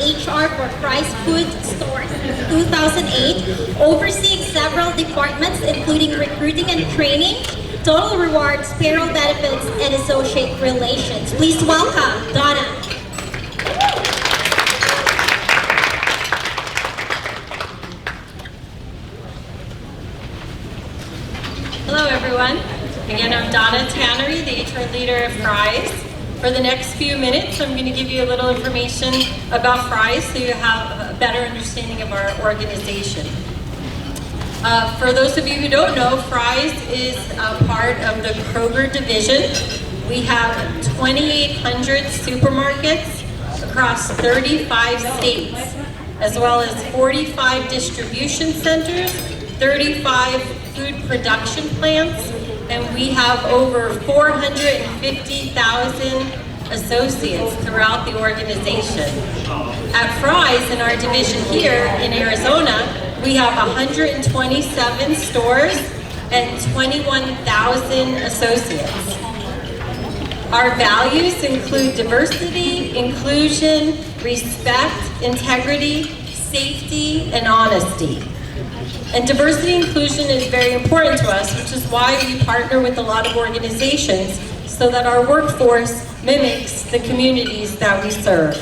HR for Fry's Food Stores since 2008, overseeing several departments including recruiting and training, total rewards, payroll benefits, and associate relations. Please welcome Donna. Hello everyone. Again, I'm Donna Tannery, the HR leader of Fry's. For the next few minutes, I'm going to give you a little information about Fry's so you have a better understanding of our organization. For those of you who don't know, Fry's is a part of the Kroger division. We have 2,800 supermarkets across 35 states, as well as 45 distribution centers, 35 food production plants, and we have over 450,000 associates throughout the organization. At Fry's, in our division here in Arizona, we have 127 stores and 21,000 associates. Our values include diversity, inclusion, respect, integrity, safety, and honesty. And diversity and inclusion is very important to us, which is why we partner with a lot of organizations so that our workforce mimics the communities that we serve.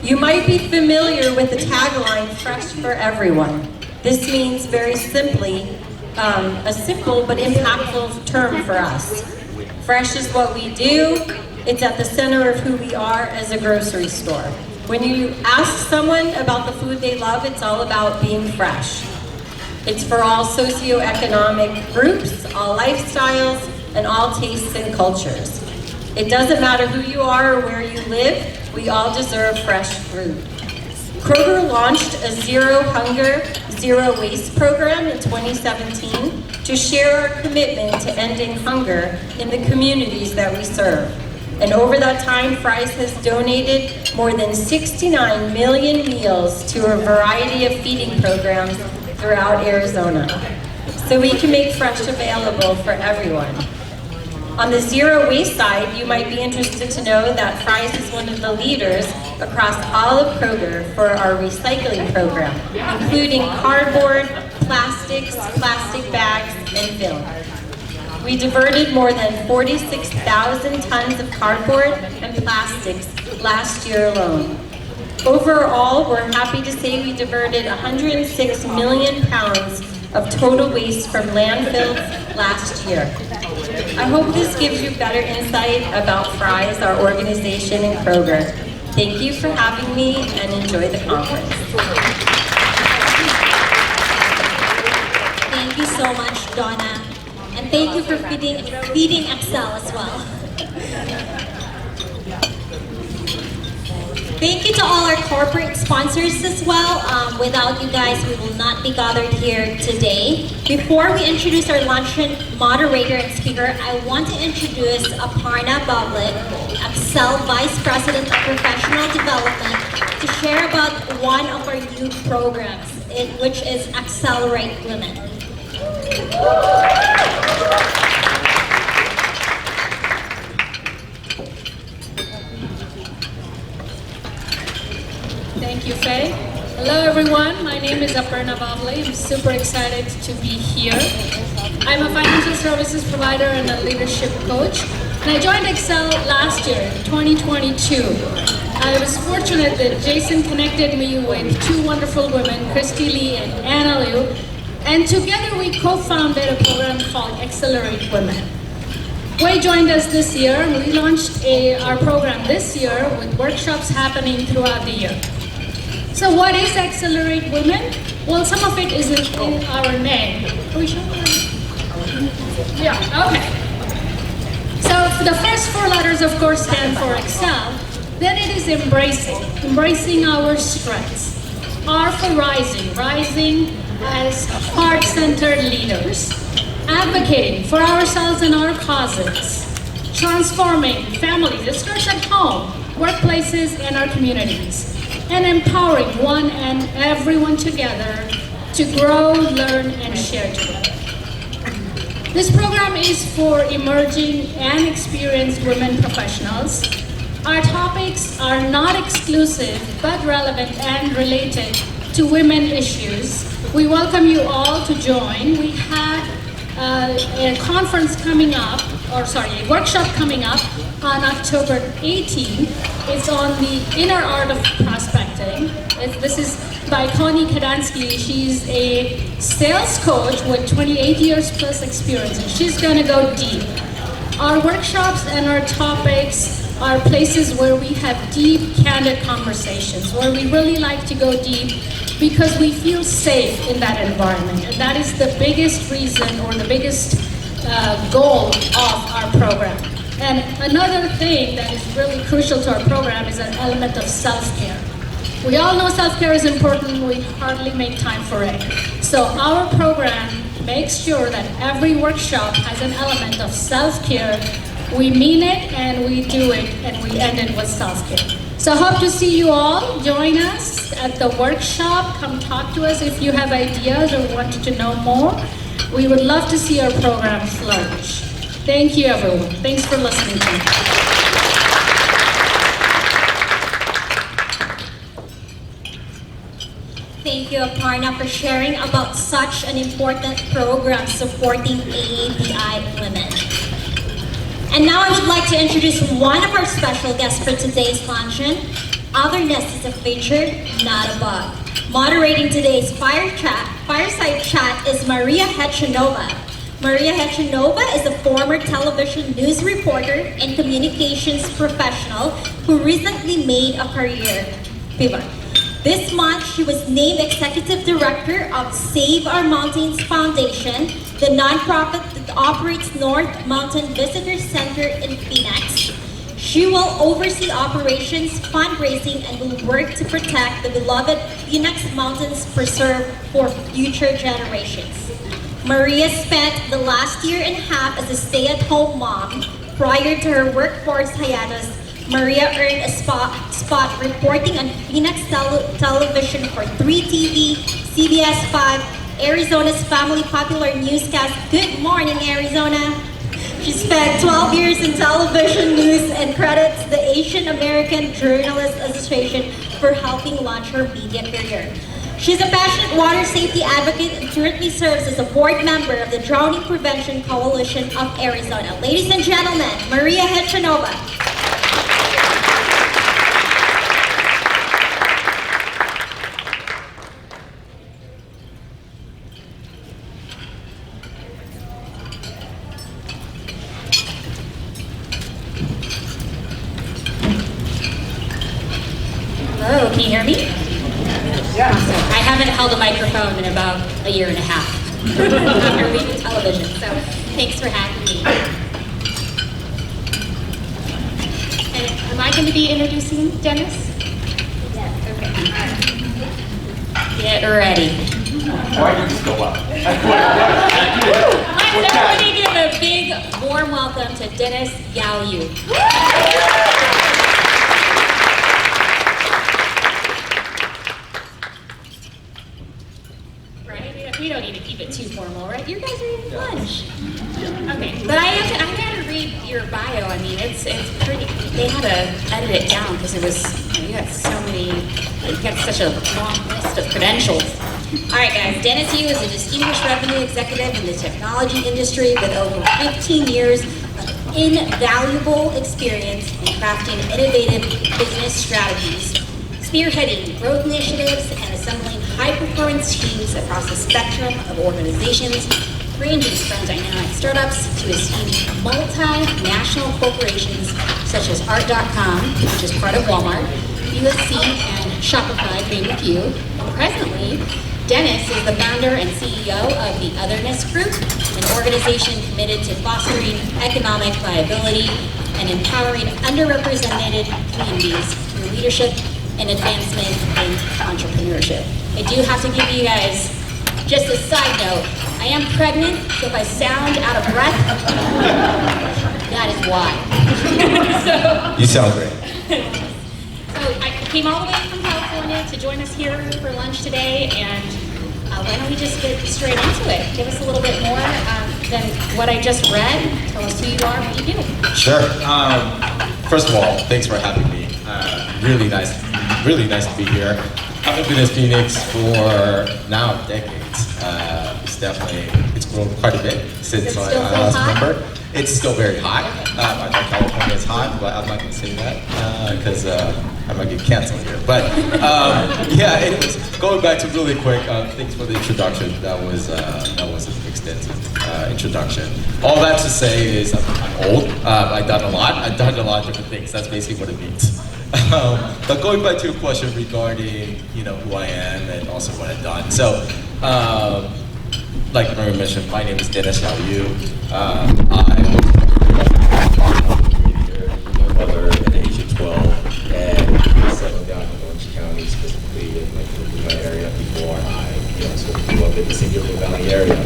You might be familiar with the tagline, Fresh for Everyone. This means very simply, a simple but impactful term for us. Fresh is what we do. It's at the center of who we are as a grocery store. When you ask someone about the food they love, it's all about being fresh. It's for all socioeconomic groups, all lifestyles, and all tastes and cultures. It doesn't matter who you are or where you live, we all deserve fresh food. Kroger launched a Zero Hunger, Zero Waste program in 2017 to share our commitment to ending hunger in the communities that we serve. And over that time, Fry's has donated more than 69 million meals to a variety of feeding programs throughout Arizona. So we can make fresh available for everyone. On the zero waste side, you might be interested to know that Fry's is one of the leaders across all of Kroger for our recycling program, including cardboard, plastics, plastic bags, and film. We diverted more than 46,000 tons of cardboard and plastics last year alone. Overall, we're happy to say we diverted 106 million pounds of total waste from landfills last year. I hope this gives you better insight about Fry's, our organization, and Kroger. Thank you for having me, and enjoy the conference. Thank you so much, Donna. And thank you for feeding ACEL as well. Thank you to all our corporate sponsors as well. Without you guys, we will not be gathered here today. Before we introduce our luncheon moderator and speaker, I want to introduce Aparna Bavlik, ACEL Vice President of Professional Development, to share about one of our youth programs, which is Accelerate Women. Thank you, Faye. Hello, everyone. My name is Aparna Bavle. I'm super excited to be here. I'm a financial services provider and a leadership coach. And I joined ACEL last year, 2022. I was fortunate that Jason connected me with two wonderful women, Christy Lee and Anna Liu. And together we co-founded a program called Accelerate Women. Wei joined us this year, and we launched our program this year with workshops happening throughout the year. So what is Accelerate Women? Well, some of it is in our name. Are we sure? Yeah, okay. So the first four letters, of course, stand for Excel. Then it is embracing our strengths. R for rising as heart-centered leaders. Advocating for ourselves and our causes. Transforming families, it starts at home, workplaces, and our communities. And empowering one and everyone together to grow, learn, and share together. This program is for emerging and experienced women professionals. Our topics are not exclusive, but relevant and related to women issues. We welcome you all to join. We have a conference coming up, a workshop coming up on October 18th. It's on the inner art of prospecting. This is by Connie Kadansky. She's a sales coach with 28 years plus experience, and she's gonna go deep. Our workshops and our topics are places where we have deep, candid conversations, where we really like to go deep because we feel safe in that environment. And that is the biggest reason or the biggest goal of our program. And another thing that is really crucial to our program is an element of self-care. We all know self-care is important, we hardly make time for it. So our program makes sure that every workshop has an element of self-care. We mean it and we do it and we end it with self-care. So I hope to see you all. Join us at the workshop. Come talk to us if you have ideas or wanted to know more. We would love to see our program flourish. Thank you, everyone. Thanks for listening to me. Thank you, Aparna, for sharing about such an important program supporting AAPI women. And now I would like to introduce one of our special guests for today's luncheon. Otherness is a featured, not a bug. Moderating today's fireside chat is Maria Hechanova. Maria Hechanova is a former television news reporter and communications professional who recently made a career pivot. This month, she was named Executive Director of Save Our Mountains Foundation, the nonprofit that operates North Mountain Visitor Center in Phoenix. She will oversee operations, fundraising, and will work to protect the beloved Phoenix Mountains Preserve for future generations. Maria spent the last year and a half as a stay-at-home mom. Prior to her workforce hiatus, Maria earned a spot reporting on Phoenix television for 3TV, CBS 5, Arizona's family popular newscast, Good Morning Arizona. She spent 12 years in television news and credits the Asian American Journalists Association for helping launch her media career. She's a passionate water safety advocate and currently serves as a board member of the Drowning Prevention Coalition of Arizona. Ladies and gentlemen, Maria Hechanova. Hello, can you hear me? Yeah. Awesome. I haven't held a microphone in about a year and a half after leaving television, so thanks for having me. And am I going to be introducing Dennis? Yes. Okay. Get ready. Why did you go up? Everybody give a big, warm welcome to Dennis Yaoyu. We don't need to keep it too formal, right? You guys are eating lunch. Okay, but I had to read your bio. I mean, it's pretty. They had to edit it down because it was you got such a long list of credentials. All right, guys. Dennis Yu is a distinguished revenue executive in the technology industry with over 15 years of invaluable experience in crafting innovative business strategies, spearheading growth initiatives, and assembling high-performance teams across a spectrum of organizations, ranging from dynamic startups to esteemed multinational corporations such as Art.com, which is part of Walmart, USC, and Shopify, to name a few. And presently, Dennis is the founder and CEO of the Otherness Group, an organization committed to fostering economic viability and empowering underrepresented communities through leadership and advancement in entrepreneurship. I do have to give you guys just a side note. I am pregnant, so if I sound out of breath, that is why. You sound great. So I came all the way from California to join us here for lunch today, and why don't we just get straight into it? Give us a little bit more than what I just read. Tell us who you are, what you do. Sure. first of all, thanks for having me. Really nice to be here. I've been in Phoenix for now decades. It's grown quite a bit since I last remember. It's still very hot. I know California is hot, but I'm not going to say that because I might get canceled here. But yeah, anyways, going back to really quick, thanks for the introduction. That was an extensive introduction. All that to say is I'm old. I've done a lot. I've done a lot of different things. That's basically what it means. But going back to your question regarding who I am and also what I've done. So. Like Maria mentioned, my name is Dennis. How are you? I was my mother at the age of 12 and settled down in Orange County, specifically in like the Laguna area before I sort of grew up in the San Gabriel Valley area.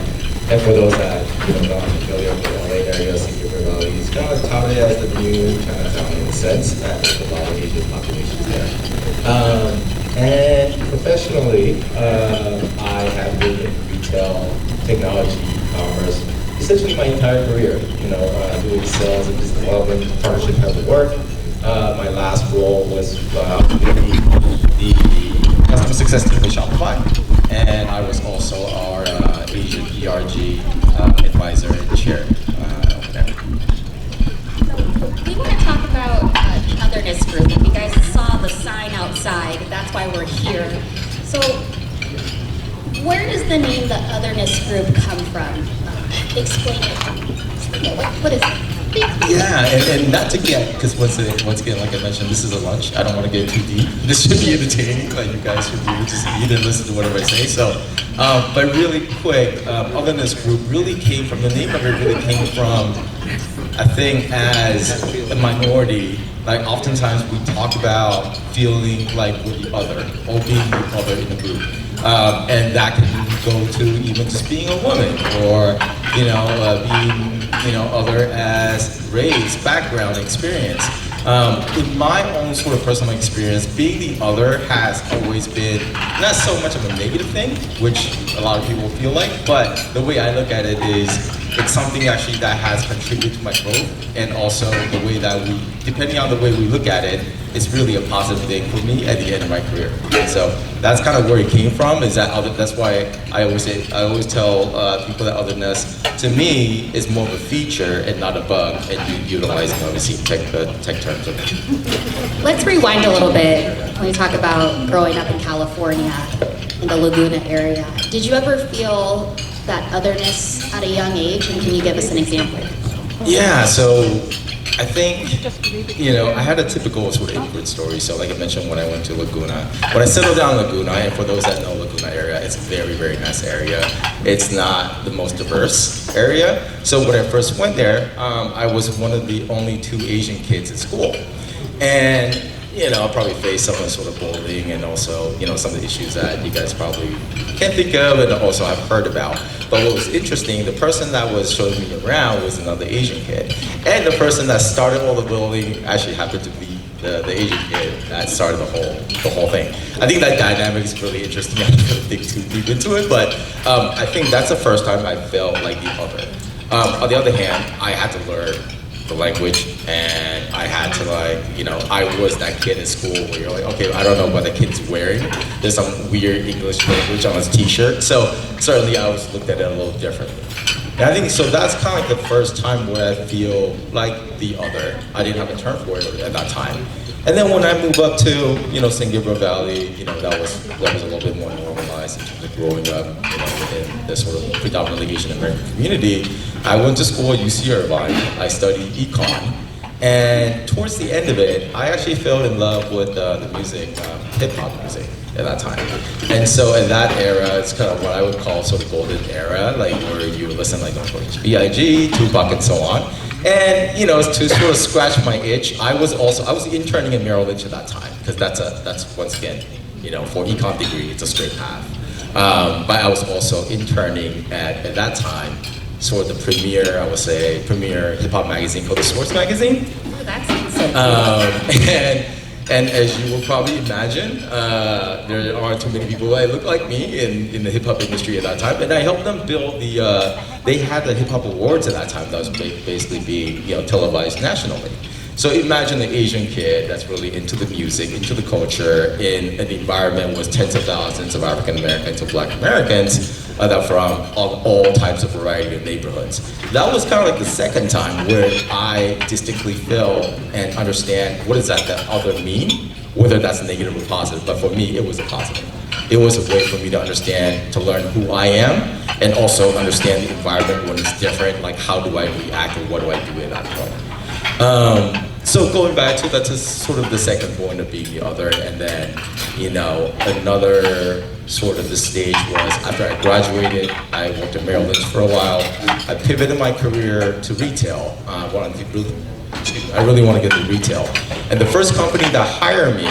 And for those that not familiar with the LA area, San Gabriel Valley is kind of touted as the new Chinatown in a sense. There's a lot of Asian populations there. And professionally, I have been in retail, technology, commerce, essentially my entire career. Doing sales and business development, partnership type of work. My last role was the customer success team at Shopify, and I was also our Asian ERG advisor and chair over there. So we want to talk about the Otherness group. You guys saw the sign outside. That's why we're here. So where does the name the Otherness group come from? Explain it. What is it? Yeah, and not to get, because once again, like I mentioned, this is a lunch. I don't want to get too deep. This should be entertaining, like you guys should be just eat and listen to whatever I say. So, but really quick, Otherness group really came from, the name of it really came from, I think as a minority, like oftentimes we talk about feeling like we're the other, or being the other in a group. And that can go to even just being a woman, or being other as race, background, experience. In my own sort of personal experience, being the other has always been not so much of a negative thing, which a lot of people feel like, but the way I look at it is it's something actually that has contributed to my growth, and also the way that depending on the way we look at it, it's really a positive thing for me at the end of my career. So that's kind of where it came from. That's why I always tell people that Otherness to me is more of a feature and not a bug, and utilizing obviously tech terms of it. Let's rewind a little bit when we talk about growing up in California, in the Laguna area. Did you ever feel that otherness at a young age, and can you give us an example? Yeah, so I think, I had a typical sort of immigrant story. So like I mentioned, when I went to Laguna, when I settled down in Laguna, and for those that know Laguna area, it's a very, very nice area. It's not the most diverse area. So when I first went there, I was one of the only 2 Asian kids at school. And I probably faced some of the sort of bullying and also, some of the issues that you guys probably can't think of and also have heard about. But what was interesting, the person that was showing me around was another Asian kid. And the person that started all the bullying actually happened to be the Asian kid that started the whole thing. I think that dynamic is really interesting. I don't really think too deep into it, but I think that's the first time I felt like the other. On the other hand, I had to learn the language, and I had to I was that kid in school where you're like, okay, I don't know what the kid's wearing. There's some weird English language on his t-shirt. So certainly I was looked at it a little differently. And I think, so that's kind of like the first time where I feel like the other. I didn't have a term for it at that time. And then when I moved up to, San Gabriel Valley, that was a little bit more normalized in terms of growing up, in the sort of predominantly Asian American community. I went to school at UC Irvine. I studied econ. And towards the end of it, I actually fell in love with the music, hip hop music at that time. And so in that era, it's kind of what I would call sort of golden era, like where you listen like B.I.G., Tupac, and so on. And to sort of scratch my itch, I was interning in Merrill Lynch at that time, because that's once again, for econ degree, it's a straight path. But I was also interning at that time, sort of the premier hip hop magazine called The Source magazine. Oh, that sounds so cool. And as you will probably imagine, there aren't too many people that look like me in the hip hop industry at that time. And I helped them build they had the Hip Hop Awards at that time that was basically being televised nationally. So imagine an Asian kid that's really into the music, into the culture, in an environment with tens of thousands of African Americans or Black Americans that are from all types of variety of neighborhoods. That was kind of like the second time where I distinctly feel and understand what does that other mean, whether that's negative or positive. But for me, it was a positive. It was a way for me to understand, to learn who I am, and also understand the environment when it's different, like how do I react and what do I do at that point. So going back to that's just sort of the second point of being the other, and then, you know, another sort of the stage was after I graduated, I worked at Merrill Lynch for a while. I pivoted my career to retail. I really want to get into retail. And the first company that hired me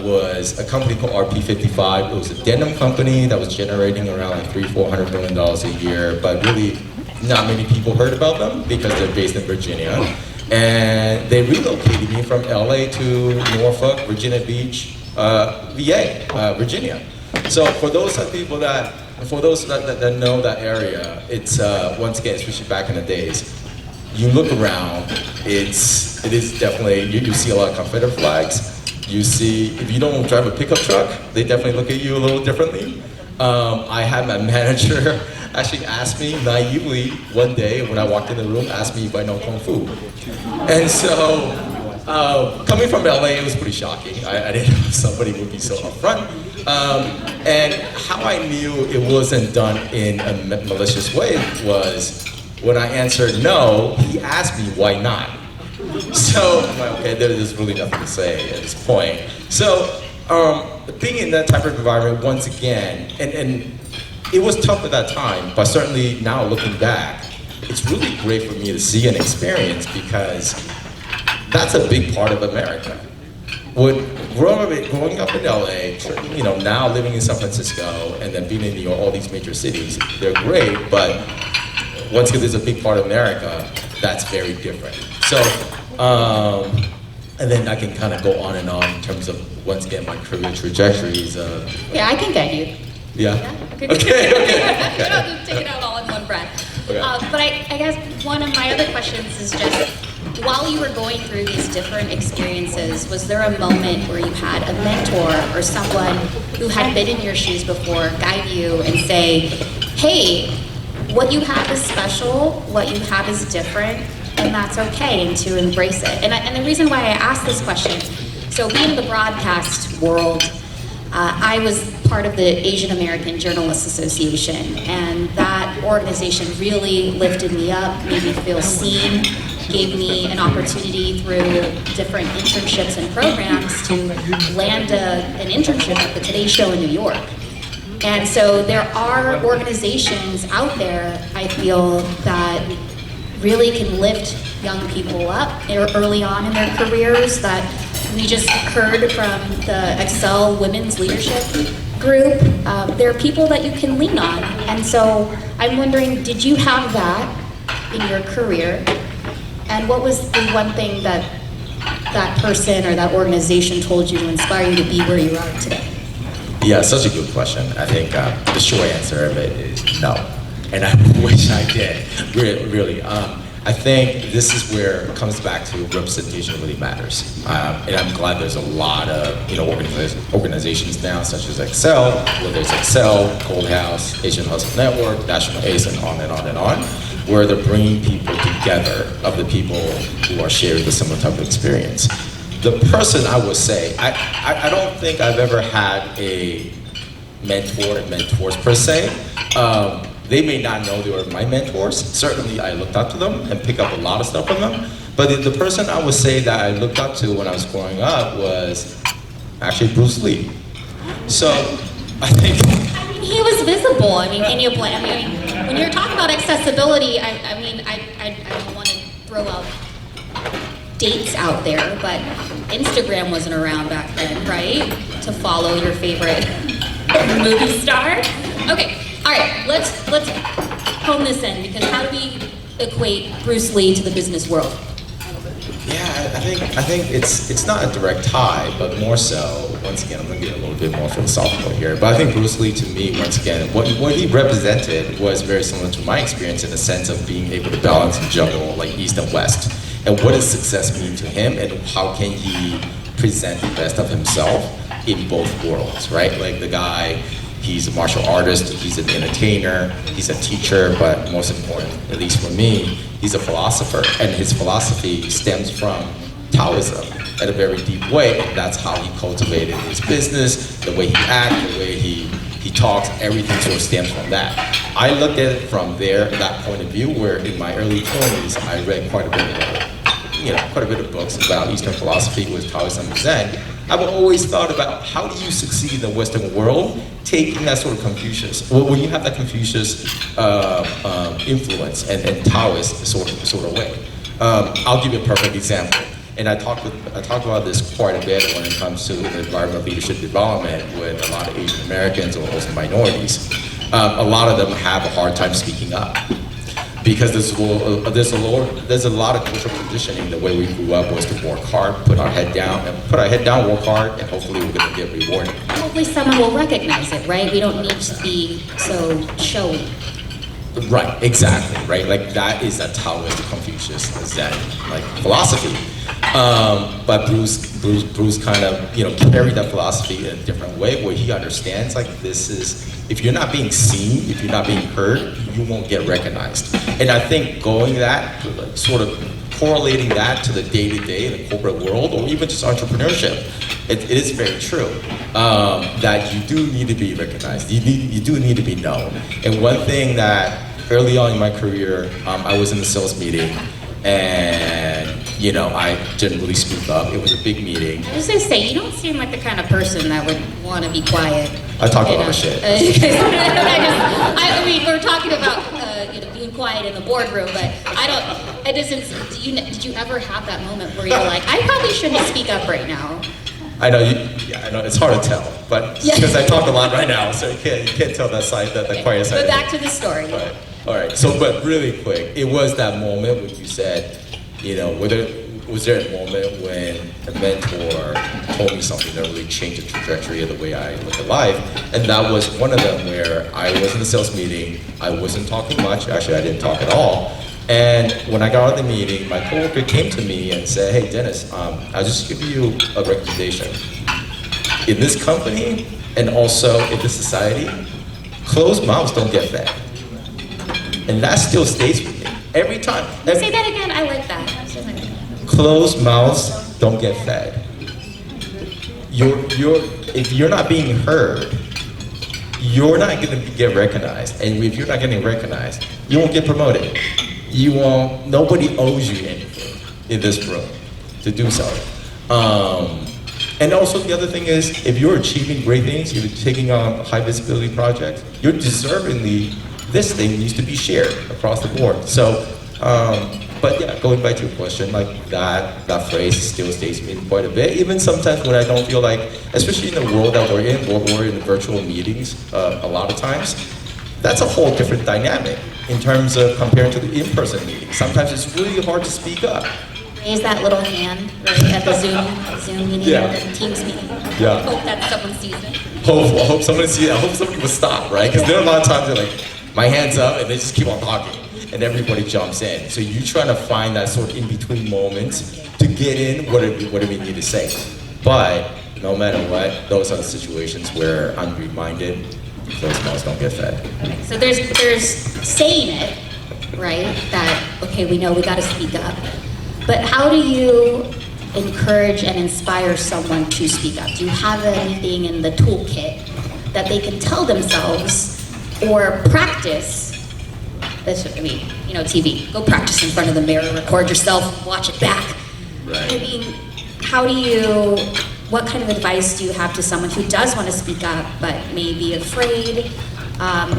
was a company called RP55. It was a denim company that was generating around like $300-400 million a year, but really not many people heard about them because they're based in Virginia. And they relocated me from LA to Norfolk, Virginia Beach, VA, Virginia. So for those people that know that area, it's once again, especially back in the days, you look around, it is definitely, you see a lot of Confederate flags. You see, if you don't drive a pickup truck, they definitely look at you a little differently. I had my manager actually asked me naively one day when I walked in the room, asked me if I know Kung Fu. And so, coming from LA, it was pretty shocking. I didn't know somebody would be so upfront. And how I knew it wasn't done in a malicious way was when I answered no, he asked me why not. So I'm like, okay, there's really nothing to say at this point. So being in that type of environment once again, and it was tough at that time, but certainly now looking back, it's really great for me to see and experience because that's a big part of America. Growing up in LA, you know, now living in San Francisco and then being in New York, all these major cities, they're great, but once again, there's a big part of America that's very different. So, and then I can kind of go on and on in terms of, once again, my career trajectories. Yeah, I can get you. Yeah? Okay. Okay. You don't have to take it out all in one breath. Okay. But I guess one of my other questions is just, while you were going through these different experiences, was there a moment where you had a mentor or someone who had been in your shoes before guide you and say, hey, what you have is special, what you have is different, and that's okay, and to embrace it? And the reason why I asked this question, so being in the broadcast world, I was part of the Asian American Journalists Association, and that organization really lifted me up, made me feel seen, gave me an opportunity through different internships and programs to land an internship at the Today Show in New York. And so there are organizations out there, I feel, that really can lift young people up early on in their careers. That we just heard from the Excel Women's Leadership Group. There are people that you can lean on. And so I'm wondering, did you have that in your career? And what was the one thing that that person or that organization told you to inspire you to be where you are today? Yeah, such a good question. I think the short answer of it is no. And I wish I did, really. I think this is where it comes back to representation really matters. And I'm glad there's a lot of organizations now, such as Excel, whether it's Excel, Cold House, Asian Hustle Network, National ACE, and on and on and on, where they're bringing people together of the people who are sharing the similar type of experience. The person I would say, I don't think I've ever had a mentor and mentors per se. They may not know they were my mentors. Certainly I looked up to them and picked up a lot of stuff from them. But the person I would say that I looked up to when I was growing up was actually Bruce Lee. So I think... I mean, he was visible. I mean, can you blame? I mean, when you're talking about accessibility, I don't want to throw out dates out there, but Instagram wasn't around back then, right? To follow your favorite movie star. Okay, all right. Let's hone this in, because how do we equate Bruce Lee to the business world? Yeah, I think it's not a direct tie, but more so, once again, I'm going to get a little bit more philosophical here, but I think Bruce Lee, to me, once again, what he represented was very similar to my experience in the sense of being able to balance and juggle like East and West. and what does success mean to him, and how can he present the best of himself in both worlds, right? Like the guy, he's a martial artist, he's an entertainer, he's a teacher, but most important, at least for me, he's a philosopher, and his philosophy stems from Taoism in a very deep way, and that's how he cultivated his business, the way he acts, the way he talks, everything sort of stems from that. I looked at it from that point of view, where in my early 20s, I read quite a bit of books about Eastern philosophy with Taoism and Zen. I've always thought about how do you succeed in the Western world, taking that sort of Confucius. Well, when you have that Confucius influence and Taoist sort of way. I'll give you a perfect example. And I talk about this quite a bit when it comes to the environment of leadership development with a lot of Asian Americans or also minorities. A lot of them have a hard time speaking up because there's a lot of cultural conditioning. The way we grew up was to work hard, put our head down, work hard, and hopefully we're going to get rewarded. Hopefully someone will recognize it, right? We don't need to be so showy. Right, exactly, right? Like that is a Taoist, Confucius, Zen, like philosophy. But Bruce kind of, carried that philosophy in a different way, where he understands like this is, if you're not being seen, if you're not being heard, you won't get recognized. And I think going that, sort of correlating that to the day-to-day in the corporate world, or even just entrepreneurship, it is very true that you do need to be recognized. You do need to be known. And one thing that early on in my career, I was in the sales meeting, and I didn't really speak up. It was a big meeting. I was gonna say, you don't seem like the kind of person that would want to be quiet. I talk a lot of shit. I mean, we're talking about being quiet in the boardroom, but it doesn't. Did you ever have that moment where you're like, I probably shouldn't speak up right now? I know, I know, it's hard to tell, but because I talk a lot right now, so you can't tell that side, the quiet side. But back to the story. Right. All right, so, but really quick, it was that moment when you said, was there a moment when a mentor told me something that really changed the trajectory of the way I look at life? And that was one of them, where I was in a sales meeting, I wasn't talking much, actually I didn't talk at all. And when I got out of the meeting, my coworker came to me and said, hey Dennis, I'll just give you a recommendation. In this company, and also in this society, closed mouths don't get fed. And that still stays with me every time. Say that again, I like that. Closed mouths don't get fed. If you're not being heard, you're not going to get recognized. And if you're not getting recognized, you won't get promoted. Nobody owes you anything in this room to do so. And also the other thing is, if you're achieving great things, you're taking on high visibility projects, you're deservingly, this thing needs to be shared across the board. So, but yeah, going back to your question, like that phrase still stays with me quite a bit. Even sometimes when I don't feel like, especially in the world that we're in, where we're in virtual meetings a lot of times, that's a whole different dynamic in terms of comparing to the in-person meeting. Sometimes it's really hard to speak up. Raise that little hand right at the Zoom meeting, or the Teams meeting. Yeah. Hope that someone sees it. Hope somebody sees it. I hope somebody will stop, right? Because there are a lot of times they're like, my hand's up, and they just keep on talking, and everybody jumps in. So you're trying to find that sort of in-between moments to get in what do we need to say. But no matter what, those are the situations where I'm reminded those mouths don't get fed. Okay, so there's saying it, right? That, okay, we know we got to speak up. But how do you encourage and inspire someone to speak up? Do you have anything in the toolkit that they can tell themselves or practice? TV. Go practice in front of the mirror, record yourself, watch it back. Right. I mean, what kind of advice do you have to someone who does want to speak up but may be afraid,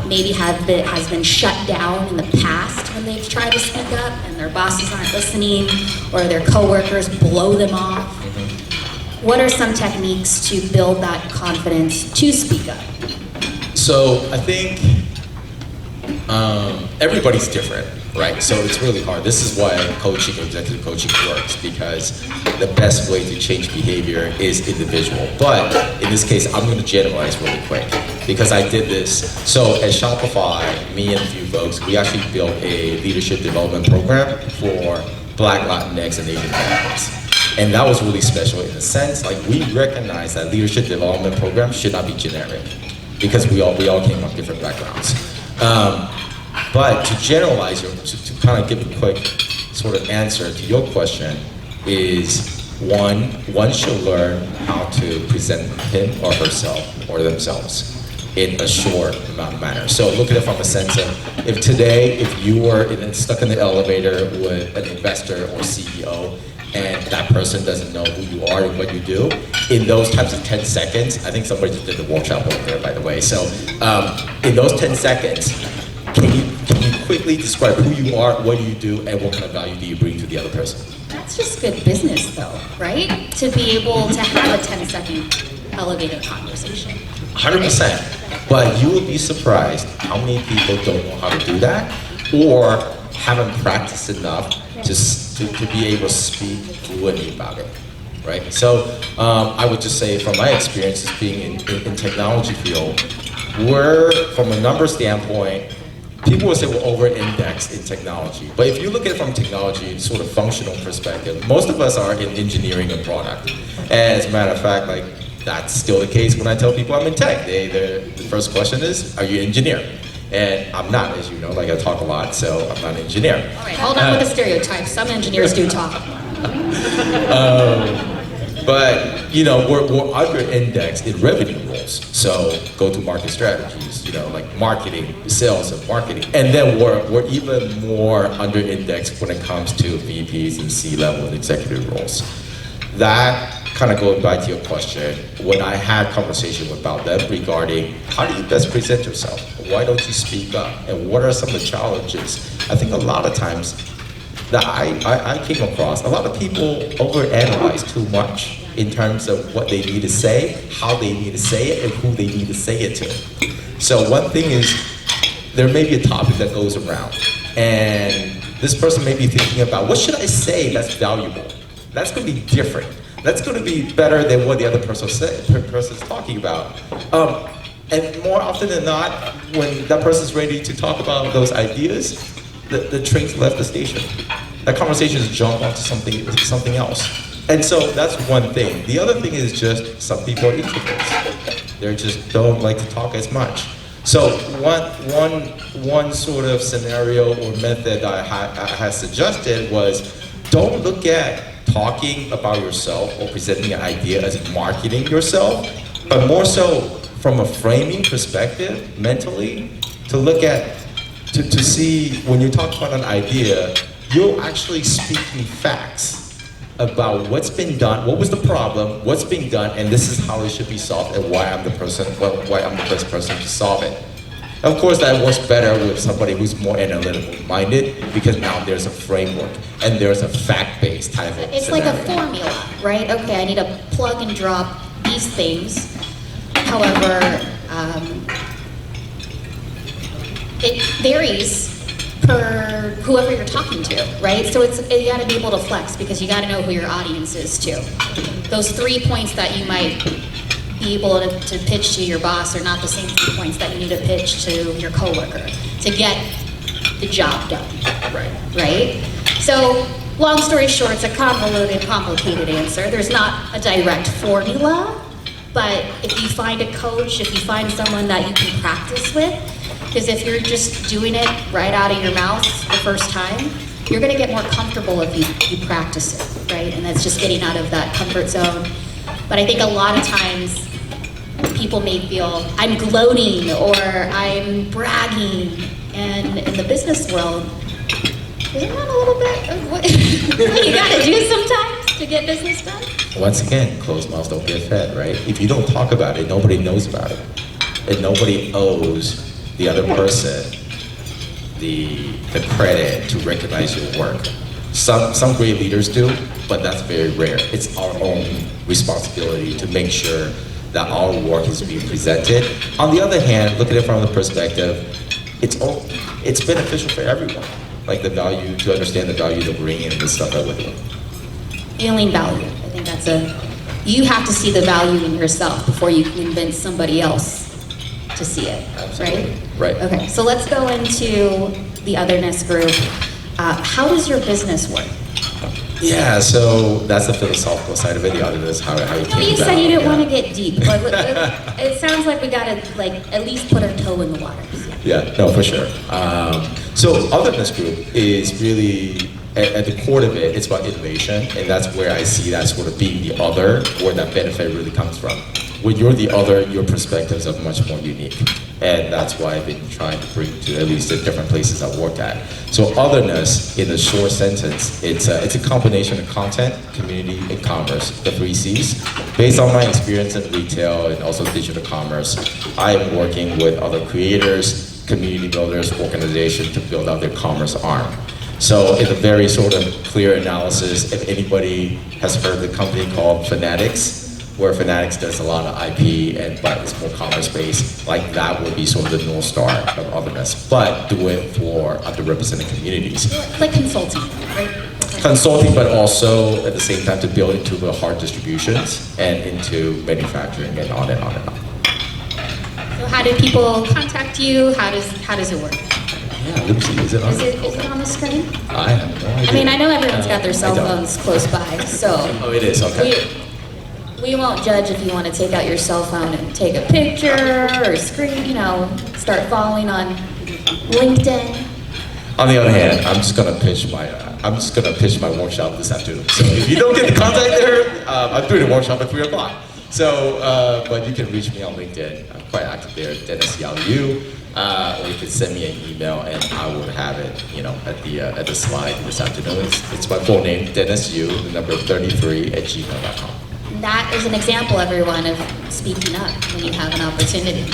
maybe has been shut down in the past when they've tried to speak up and their bosses aren't listening or their coworkers blow them off? Mm-hmm. What are some techniques to build that confidence to speak up? So I think everybody's different, right? So it's really hard. This is why executive coaching works, because the best way to change behavior is individual. But in this case, I'm going to generalize really quick because I did this. So at Shopify, me and a few folks, we actually built a leadership development program for Black, Latinx, and Asian Americans. And that was really special in the sense, like we recognize that leadership development programs should not be generic because we all came from different backgrounds. But to generalize, to kind of give a quick sort of answer to your question is, one should learn how to present him or herself or themselves in a short amount of manner. So look at it from a sense of, if you were stuck in the elevator with an investor or CEO, and that person doesn't know who you are and what you do, in those types of 10 seconds, I think somebody just did the workshop over there, by the way. So in those 10 seconds, can you quickly describe who you are, what do you do, and what kind of value do you bring to the other person? That's just good business though, right? To be able to have a 10-second elevator conversation. 100%. But you would be surprised how many people don't know how to do that or haven't practiced enough to be able to speak fluently about it, right? So I would just say from my experiences being in technology field, we're, from a number standpoint, people will say we're over-indexed in technology. But if you look at it from technology, sort of functional perspective, most of us are in engineering and product. And as a matter of fact, like, that's still the case when I tell people I'm in tech. The first question is, are you an engineer? And I'm not, as you know, like I talk a lot, so I'm not an engineer. All right, hold on with the stereotypes. Some engineers do talk. But you know, we're under-indexed in revenue roles. So go-to-market strategies, you know, like marketing, sales and marketing. And then we're even more under-indexed when it comes to VPs and C-level and executive roles. That kind of going back to your question, when I had conversation about them regarding how do you best present yourself? Why don't you speak up? And what are some of the challenges? I think a lot of times that I came across, a lot of people overanalyze too much in terms of what they need to say, how they need to say it, and who they need to say it to. So one thing is, there may be a topic that goes around, and this person may be thinking about, what should I say that's valuable? That's going to be different. That's going to be better than what the other person's talking about. And more often than not, when that person's ready to talk about those ideas, the train's left the station. That conversation has jumped onto something else. And so that's one thing. The other thing is just some people are introverts. They just don't like to talk as much. So one sort of scenario or method I had suggested was, don't look at talking about yourself or presenting an idea as marketing yourself, but more so from a framing perspective, mentally, to look at, to see when you talk about an idea, you're actually speaking facts about what's been done, what was the problem, what's being done, and this is how it should be solved, and why I'm the best person to solve it. Of course, that works better with somebody who's more analytical minded, because now there's a framework and there's a fact-based type of It's scenario. like a formula, right? Okay, I need to plug and drop these things. However, it varies per whoever you're talking to, right? So you got to be able to flex, because you got to know who your audience is too. Those 3 points that you might be able to pitch to your boss are not the same 3 points that you need to pitch to your coworker to get the job done. Right? So, long story short, it's a convoluted, complicated answer. There's not a direct formula, but if you find a coach, if you find someone that you can practice with, because if you're just doing it right out of your mouth the first time, you're gonna get more comfortable if you practice it, right? And that's just getting out of that comfort zone. But I think a lot of times people may feel I'm gloating or I'm bragging, and in the business world, isn't that a little bit of what you gotta do sometimes to get business done? Once again, closed mouths don't get fed, right? If you don't talk about it, nobody knows about it. And nobody owes the other person the credit to recognize your work. Some great leaders do, but that's very rare. It's our own responsibility to make sure that our work is being presented. On the other hand, look at it from the perspective, it's beneficial for everyone. Like the value, to understand the value to bring in the stuff that we're doing. Feeling value. I think that's you have to see the value in yourself before you can convince somebody else to see it, Absolutely. right? Right. Okay, so let's go into the Otherness group. How does your business work? Yeah, so that's the philosophical side of it. The other is how you No, came you about. said you didn't Yeah. want to get deep, but it sounds like we gotta like at least put our toe in the water. Yeah, no, for sure. So Otherness Group is really, at the core of it, it's about innovation, and that's where I see that sort of being the other, where that benefit really comes from. When you're the other, your perspectives are much more unique, and that's why I've been trying to bring to at least the different places I've worked at. So Otherness, in a short sentence, it's a combination of content, community, and commerce, the 3 C's. Based on my experience in retail and also digital commerce, I am working with other creators, community builders, organizations to build out their commerce arm. So in a very sort of clear analysis, if anybody has heard the company called Fanatics, where Fanatics does a lot of IP but it's more commerce based, like that would be sort of the North Star of Otherness, but do it for underrepresented communities. Like consulting, right? Consulting, but also at the same time to build into the hard distributions and into manufacturing and on and on and on. So how do people contact you? How does it work? Yeah, let me see, is it on? Is it on the screen? I have no idea. I mean, I know everyone's got their I cell don't. phones close by, so. Oh, it is, okay. We won't judge if you want to take out your cell phone and take a picture or screen, start following on LinkedIn. On the other hand, I'm just gonna pitch my workshop this afternoon. So if you don't get the contact there, I'm doing a workshop at 3 o'clock. So, but you can reach me on LinkedIn. I'm quite active there, Dennis Yao Yu, or you can send me an email and I will have it, at the slide this afternoon. It's my full name, Dennis Yu, the number 33 at gmail.com. That is an example, everyone, of speaking up when you have an opportunity.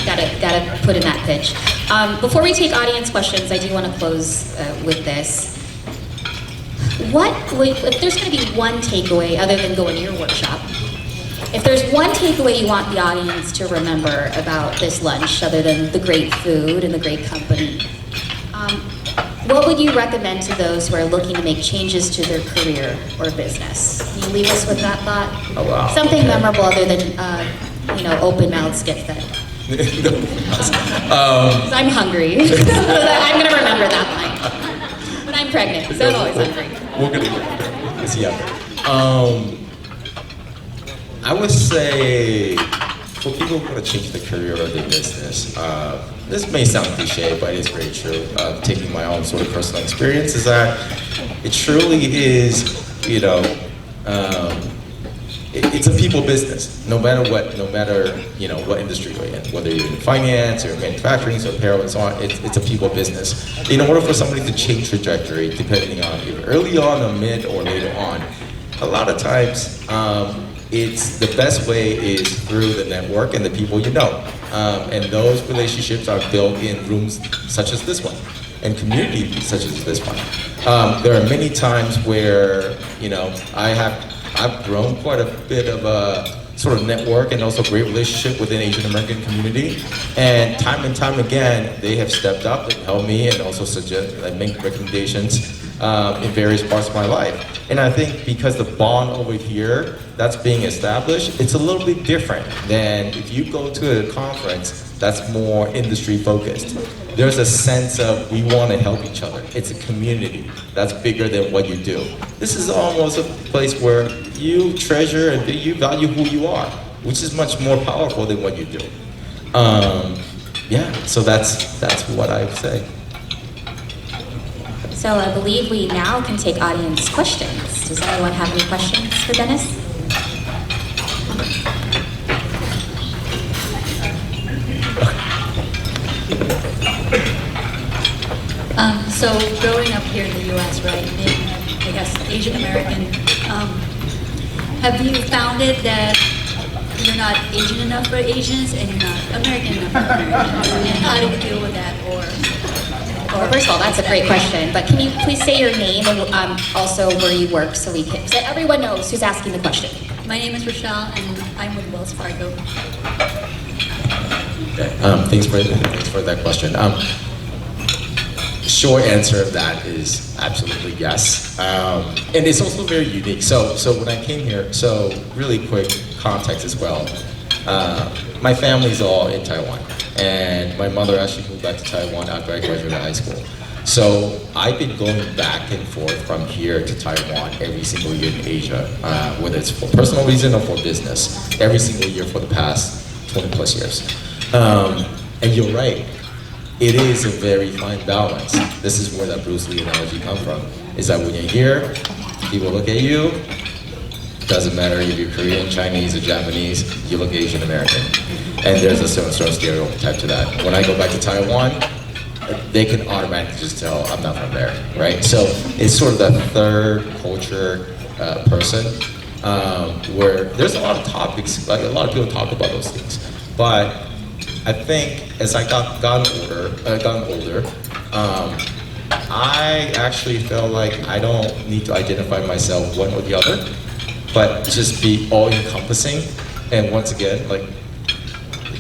Gotta put in that pitch. Before we take audience questions, I do want to close with this. If there's going to be one takeaway other than going to your workshop, if there's one takeaway you want the audience to remember about this lunch, other than the great food and the great company, what would you recommend to those who are looking to make changes to their career or business? Can you leave us with that thought? Oh, wow. Something memorable other than, open mouths get fed. 'Cause I'm hungry. I'm going to remember that line. But I'm pregnant, so I'm always hungry. We're gonna get there. Let's see I would say for people who want to change their career or their business, this may sound cliche, but it's very true. Taking my own sort of personal experience is that it truly is, it's a people business. No matter what industry you're in, whether you're in finance or manufacturing or apparel and so on, it's a people business. In order for somebody to change trajectory, depending on either early on or mid or later on, a lot of times, it's the best way is through the network and the people you know. And those relationships are built in rooms such as this one and communities such as this one. There are many times where, I've grown quite a bit of a sort of network and also great relationship within Asian American community. And time again, they have stepped up and helped me and also make recommendations in various parts of my life. And I think because the bond over here that's being established, it's a little bit different than if you go to a conference that's more industry focused. There's a sense of we want to help each other. It's a community that's bigger than what you do. This is almost a place where you treasure and you value who you are, which is much more powerful than what you do. So that's what I would say. So I believe we now can take audience questions. Does anyone have any questions for Dennis? So growing up here in the U.S., right, being, I guess, Asian American, have you found it that you're not Asian enough for Asians and you're not American enough for Americans? And how do you deal with that? Or First of all, that's a great question, but can you please say your name and also where you work so everyone knows who's asking the question? My name is Rochelle and I'm with Wells Fargo. Thanks for that question. Short answer of that is absolutely yes. And it's also very unique. So when I came here, so really quick context as well. My family's all in Taiwan. And my mother actually moved back to Taiwan after I graduated high school. So I've been going back and forth from here to Taiwan every single year in Asia, whether it's for personal reason or for business, every single year for the past 20 plus years. And you're right, it is a very fine balance. This is where that Bruce Lee analogy comes from, is that when you're here, people look at you, doesn't matter if you're Korean, Chinese, or Japanese, you look Asian American. And there's a certain stereotype to that. When I go back to Taiwan, they can automatically just tell I'm not from there, right? So it's sort of the third culture person, where there's a lot of topics, like a lot of people talk about those things. But I think as I gotten older, I actually felt like I don't need to identify myself one or the other, but just be all-encompassing. And once again, like,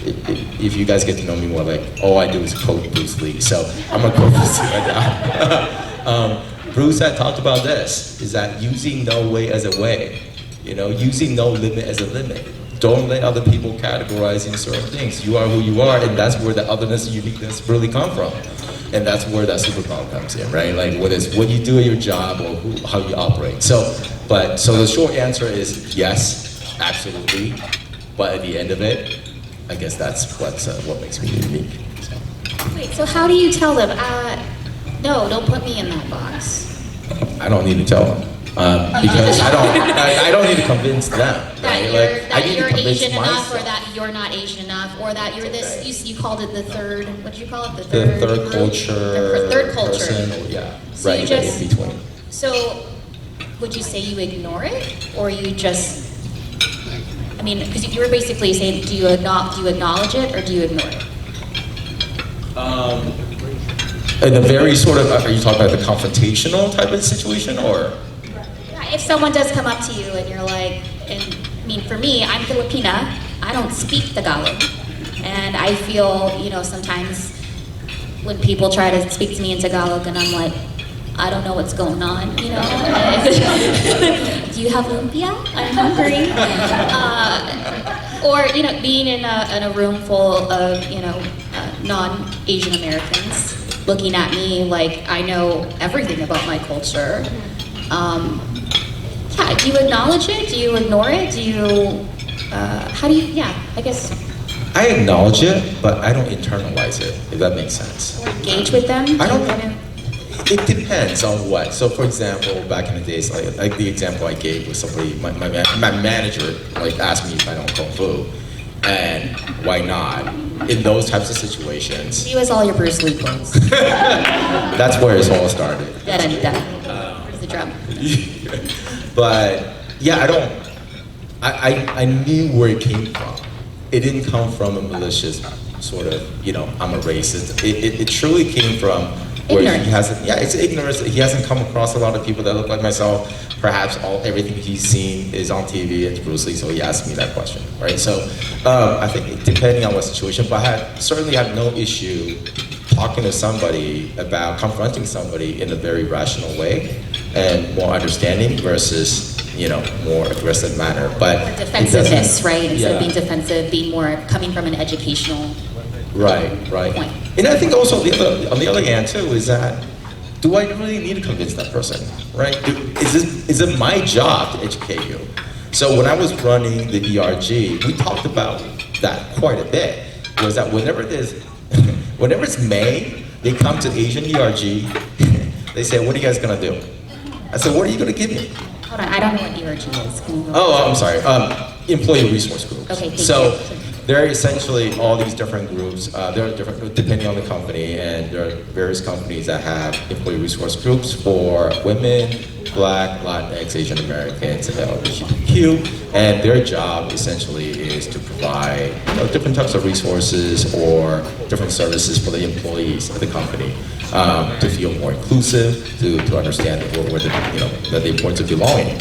if you guys get to know me more, like, all I do is quote Bruce Lee. So I'm gonna quote Bruce Lee right now. Bruce had talked about this, is that using no way as a way, using no limit as a limit. Don't let other people categorize in certain things. You are who you are, and that's where the otherness and uniqueness really come from. And that's where that superpower comes in, right? Like, whether it's what you do at your job or how you operate. So the short answer is yes, absolutely. But at the end of it, I guess that's what makes me unique. So. Wait, so how do you tell them, no, don't put me in that box? I don't need to tell them. Because I don't need to convince them. Right? That you're Asian enough, or that you're not Asian enough, or that you're this, you called it the third, what did you call it? The third culture. The third culture. Person, yeah, so right, in between. So, would you say you ignore it, or you just, I mean, because you were basically saying, do you acknowledge it, or do you ignore it? In a very sort of, are you talking about the confrontational type of situation, or? If someone does come up to you and you're like, and I mean, for me, I'm Filipina, I don't speak Tagalog. And I feel, sometimes when people try to speak to me in Tagalog and I'm like, I don't know what's going on, Do you have lumpia? I'm hungry. Or, being in a room full of, non-Asian Americans looking at me like I know everything about my culture. Yeah, do you acknowledge it? Do you ignore it? Do you, I guess. I acknowledge it, but I don't internalize it, if that makes sense. Or engage with them? It depends on what. So for example, back in the days, like the example I gave was somebody, my manager, asked me if I don't kung fu, and why not? In those types of situations. He was all your Bruce Lee quotes. That's where it all started. Where's the drum? But yeah, I knew where it came from. It didn't come from a malicious sort of, I'm a racist. It truly came from where ignorance. He hasn't, it's ignorance. He hasn't come across a lot of people that look like myself. Perhaps everything he's seen is on TV, it's Bruce Lee, so he asked me that question, right? So I think depending on what situation, but I certainly have no issue talking to somebody about confronting somebody in a very rational way and more understanding versus, more aggressive manner. But defensiveness, right? Instead of being defensive, being more coming from an educational right. point. And I think also on the other hand too is that, do I really need to convince that person, right? Is it my job to educate you? So when I was running the ERG, we talked about that quite a bit. Was that whenever it's May, they come to Asian ERG, they say, what are you guys gonna do? I said, what are you gonna give me? Hold on, I don't know what ERG is. Can you I'm sorry. Employee resource groups. Okay, so there are essentially all these different groups. There are different, depending on the company, and there are various companies that have employee resource groups for women, Black, Latinx, Asian Americans, and LGBTQ, and their job essentially is to provide different types of resources or different services for the employees of the company to feel more inclusive, to understand the importance of belonging.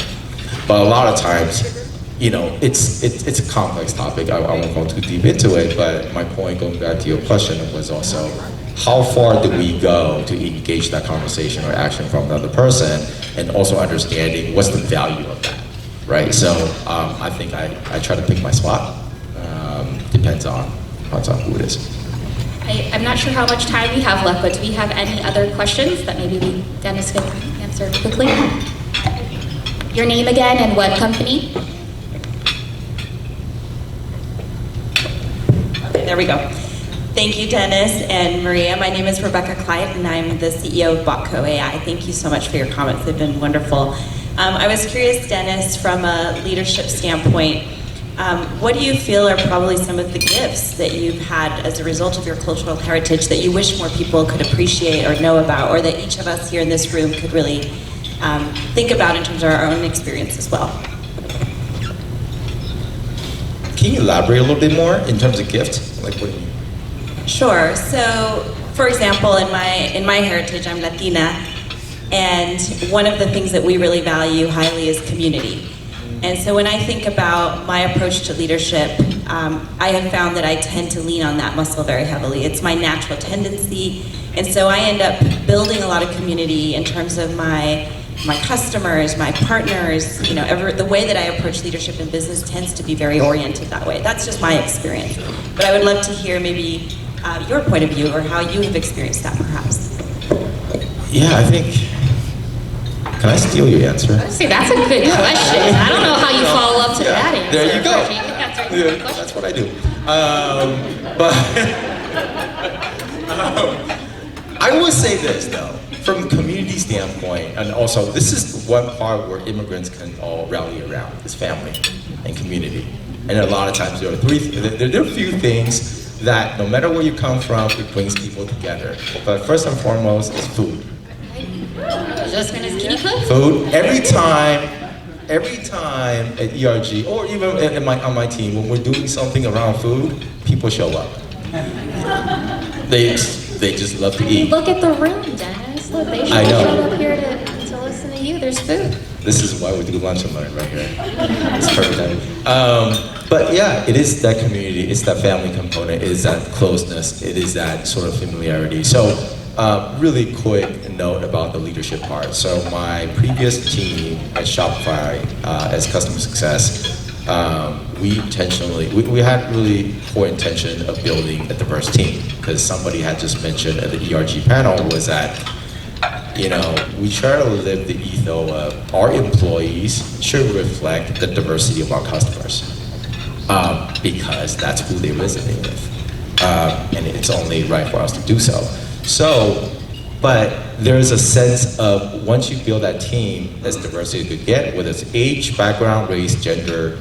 But a lot of times, it's a complex topic. I won't go too deep into it, but my point, going back to your question, was also how far do we go to engage that conversation or action from another person, and also understanding what's the value of that, right? So I think I try to pick my spot. Depends on who it is. I'm not sure how much time we have left, but do we have any other questions that maybe Dennis could answer quickly? Your name again and what company? Okay, there we go. Thank you, Dennis and Maria. My name is Rebecca Clyde, and I'm the CEO of Botco AI. Thank you so much for your comments. They've been wonderful. I was curious, Dennis, from a leadership standpoint, what do you feel are probably some of the gifts that you've had as a result of your cultural heritage that you wish more people could appreciate or know about, or that each of us here in this room could really think about in terms of our own experience as well? Can you elaborate a little bit more in terms of gift? Like what do you mean? Sure. So, for example, in my heritage, I'm Latina, and one of the things that we really value highly is community. And so when I think about my approach to leadership, I have found that I tend to lean on that muscle very heavily. It's my natural tendency, and so I end up building a lot of community in terms of my customers, my partners. You know, the way that I approach leadership in business tends to be very oriented that way. That's just my experience. But I would love to hear maybe your point of view or how you have experienced that, perhaps. Yeah, I think. Can I steal your answer? I would say that's a good question. I don't know how you follow up to that answer. There you go. Archie. You can answer a good question. That's what I do. I will say this though, from a community standpoint, and also this is one part where immigrants can all rally around, is family and community. And a lot of times there are a few things that no matter where you come from, it brings people together. But first and foremost is food. Just gonna skinny cook? Food. Every time at ERG, or even on my team, when we're doing something around food, people show up. They just love to eat. Look at the room, Dennis. Look, they should up here to listen to you. There's food. This is why we do Luncheon right here. It's perfect time. But yeah, it is that community, it's that family component, it is that closeness, it is that sort of familiarity. So really quick note about the leadership part. So my previous team at Shopify as customer success, we had really poor intention of building a diverse team, because somebody had just mentioned at the ERG panel was that, you know, we try to live the ethos of our employees should reflect the diversity of our customers, because that's who they're resonating with, and it's only right for us to do so. But there's a sense of once you build that team as diverse as you could get, whether it's age, background, race, gender,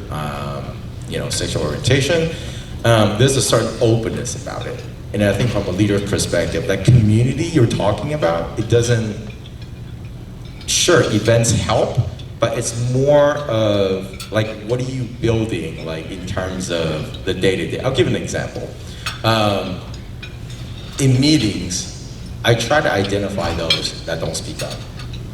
sexual orientation, there's a certain openness about it. And I think from a leader's perspective, that community you're talking about, it doesn't, sure, events help, but it's more of like, what are you building, like in terms of the day-to-day? I'll give an example. In meetings, I try to identify those that don't speak up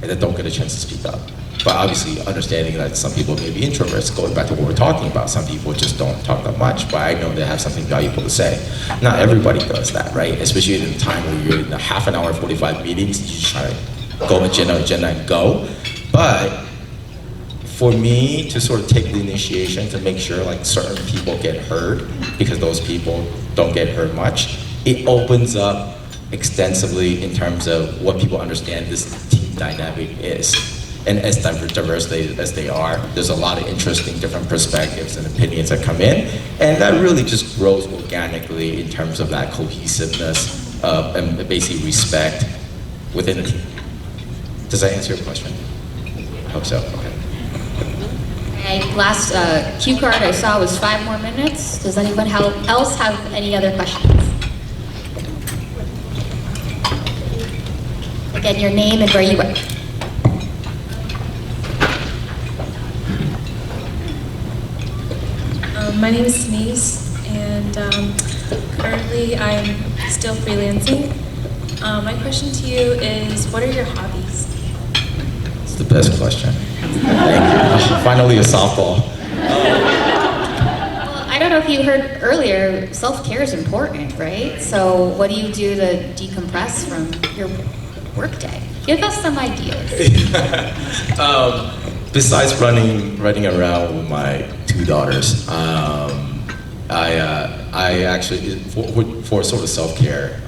and that don't get a chance to speak up. But obviously understanding that some people may be introverts, going back to what we're talking about, some people just don't talk that much, but I know they have something valuable to say. Not everybody does that, right? Especially in a time where you're in a half an hour, 45 meetings, you just try to go agenda and go. But for me to sort of take the initiation to make sure like certain people get heard, because those people don't get heard much, it opens up extensively in terms of what people understand this team dynamic is. And as diverse as they are, there's a lot of interesting different perspectives and opinions that come in, and that really just grows organically in terms of that cohesiveness and basically respect within the team. Does that answer your question? I hope so. Okay. Okay, last cue card I saw was 5 more minutes. Does anyone else have any other questions? Again, your name and where you work. My name is Denise, and currently I'm still freelancing. My question to you is, what are your hobbies? It's the best question. Thank you. Finally a softball. Well, I don't know if you heard earlier, self-care is important, right? So what do you do to decompress from your workday? Give us some ideas. Besides running around with my 2 daughters, I I actually, for sort of self-care,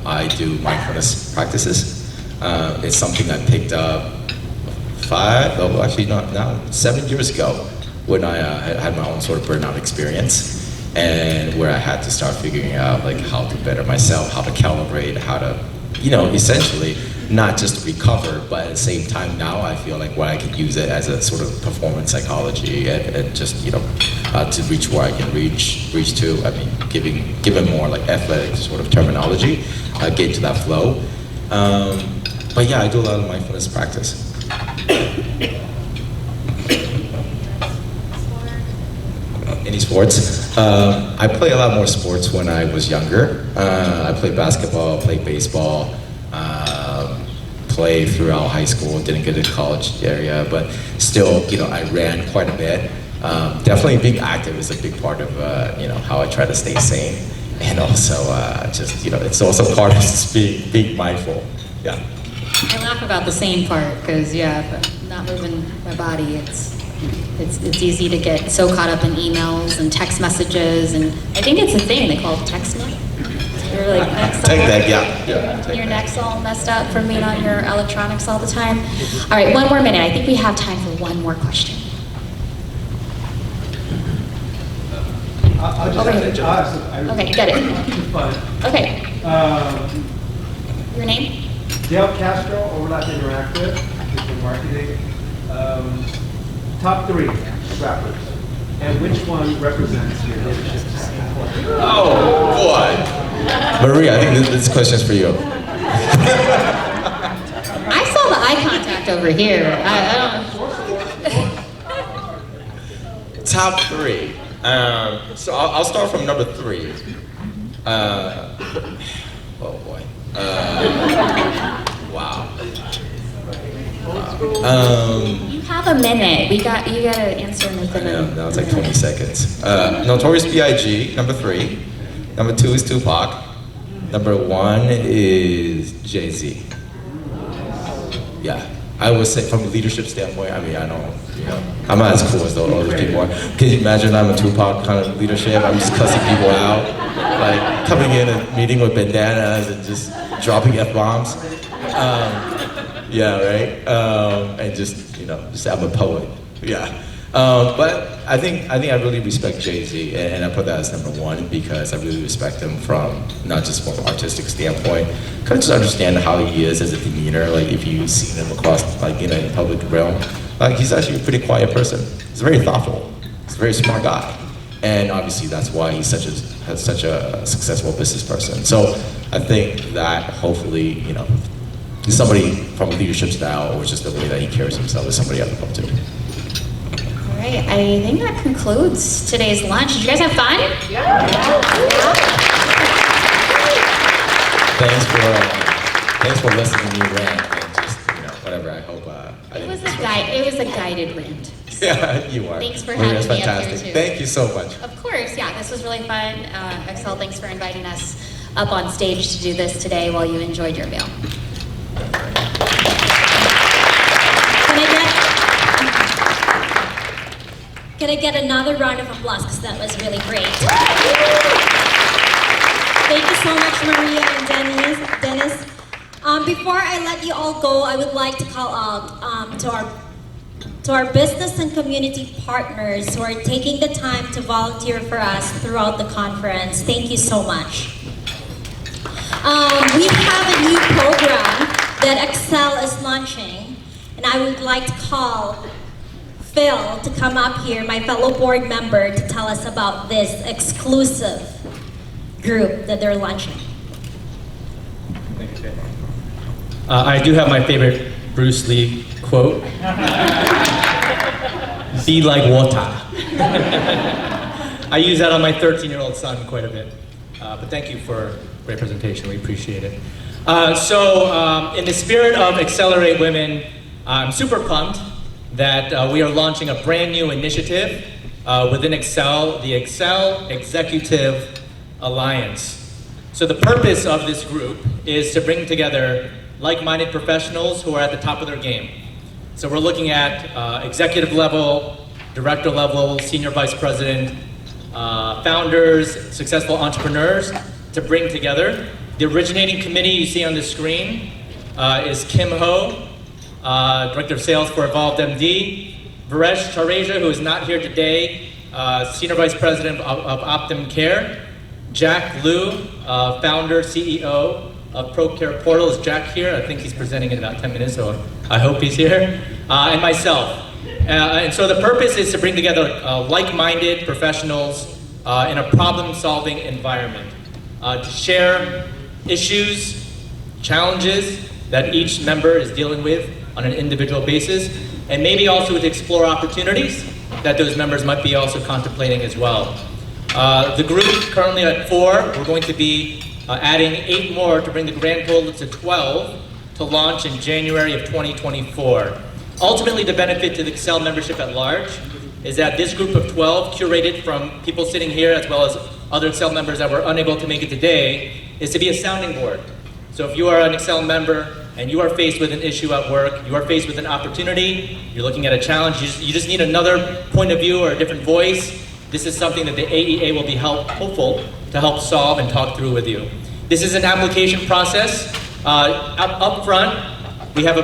I do mindfulness practices. It's something I picked up 7 years ago when I had my own sort of burnout experience, and where I had to start figuring out like how to better myself, how to calibrate, how to, essentially not just recover, but at the same time now I feel like I could use it as a sort of performance psychology and just, to reach where I can reach to. I mean, given more like athletic sort of terminology, get to that flow. But yeah, I do a lot of mindfulness practice. Any sports? I play a lot more sports when I was younger. I played basketball, played baseball, played throughout high school, didn't get to the college area, but still, I ran quite a bit. Definitely being active is a big part of, how I try to stay sane. And also, it's also part of just being mindful. Yeah. I laugh about the same part because, if I'm not moving my body, it's easy to get so caught up in emails and text messages, and I think it's a thing they call it text neck. Your like neck's your neck's all messed up from being on your electronics all the time. All right, one more minute. I think we have time for one more question. I'll just ask. Okay, get it. Fun. Okay. Your name? Dale Castro, Overlap Interactive, digital marketing. Top 3 rappers, and which one represents your leadership style? Oh boy, Maria, I think this question is for you. I saw the eye contact over here. I don't. Top 3. So I'll start from number 3. Oh boy. Wow. You have a minute. You gotta answer within a minute. Now it's like 20 seconds. Notorious B.I.G., number 3. Number 2 is Tupac. Number 1 is Jay-Z. Yeah, I would say from a leadership standpoint, I mean, I don't, I'm not as cool as all those people are. Can you imagine I'm a Tupac kind of leadership? I'm just cussing people out, like coming in and meeting with bandanas and just dropping F-bombs. Yeah, right. And just I'm a poet. Yeah. But I think I really respect Jay-Z, and I put that as number 1 because I really respect him from not just from an artistic standpoint, kind of just understand how he is as a demeanor. Like if you've seen him across in the public realm, like he's actually a pretty quiet person. He's very thoughtful. He's a very smart guy, and obviously that's why he's such a successful business person. So I think that hopefully somebody from a leadership style or just the way that he carries himself is somebody I look up to. All right, I think that concludes today's lunch. Did you guys have fun? Yeah. Thanks for listening to me rant and just whatever. I hope It was a guided rant. Yeah, you are. Thanks for Maria, having me fantastic. up here too. Thank you so much. Of course, yeah, this was really fun. Excel, thanks for inviting us up on stage to do this today while you enjoyed your meal. Can I get another round of applause because that was really great. Thank you so much, Maria and Dennis. Before I let you all go, I would like to call out to our business and community partners who are taking the time to volunteer for us throughout the conference. Thank you so much. We have a new program that ACEL is launching, and I would like to call Phil to come up here, my fellow board member, to tell us about this exclusive group that they're launching. Thank you, Jay. I do have my favorite Bruce Lee quote. Be like water. I use that on my 13-year-old son quite a bit. But thank you for great presentation, we appreciate it. In the spirit of Accelerate Women, I'm super pumped that we are launching a brand new initiative within ACEL, the ACEL Executive Alliance. So the purpose of this group is to bring together like-minded professionals who are at the top of their game. So we're looking at executive level, director level, senior vice president, founders, successful entrepreneurs to bring together. The originating committee you see on the screen is Kim Ho, Director of Sales for Evolved MD, Varesh Chareja, who is not here today, Senior Vice President of Optum Care, Jack Liu, Founder, CEO of ProCare Portal. Is Jack here? I think he's presenting in about 10 minutes, so I hope he's here. And myself. And so the purpose is to bring together like-minded professionals in a problem-solving environment to share issues, challenges that each member is dealing with on an individual basis, and maybe also to explore opportunities that those members might be also contemplating as well. The group currently at 4, we're going to be adding 8 more to bring the grand total to 12 to launch in January of 2024. Ultimately, the benefit to the Excel membership at large is that this group of 12, curated from people sitting here as well as other Excel members that were unable to make it today, is to be a sounding board. So if you are an Excel member and you are faced with an issue at work, you are faced with an opportunity, you're looking at a challenge, you just need another point of view or a different voice, this is something that the AEA will be hopeful to help solve and talk through with you. This is an application process. Up front, we have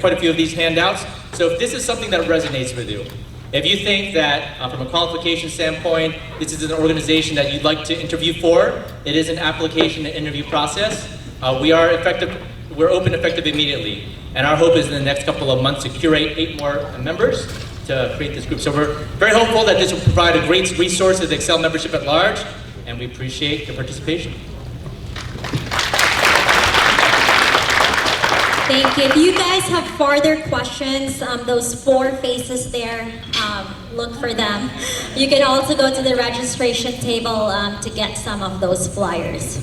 quite a few of these handouts. So if this is something that resonates with you, if you think that from a qualification standpoint, this is an organization that you'd like to interview for, it is an application and interview process. We're open effective immediately. And our hope is in the next couple of months to curate 8 more members to create this group. So we're very hopeful that this will provide a great resource to the Excel membership at large, and we appreciate your participation. Thank you. If you guys have further questions, those 4 faces there, look for them. You can also go to the registration table to get some of those flyers.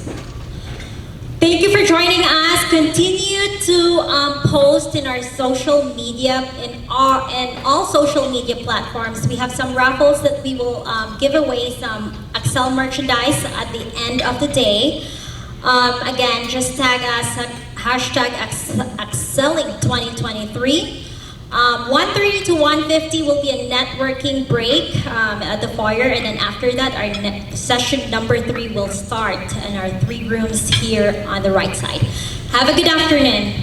Thank you for joining us. Continue to post in our social media, in all social media platforms. We have some raffles that we will give away some Excel merchandise at the end of the day. Again, just tag us at hashtag ACELing 2023. 1:30 to 1:50 will be a networking break at the foyer, and then after that, our session number 3 will start in our 3 rooms here on the right side. Have a good afternoon.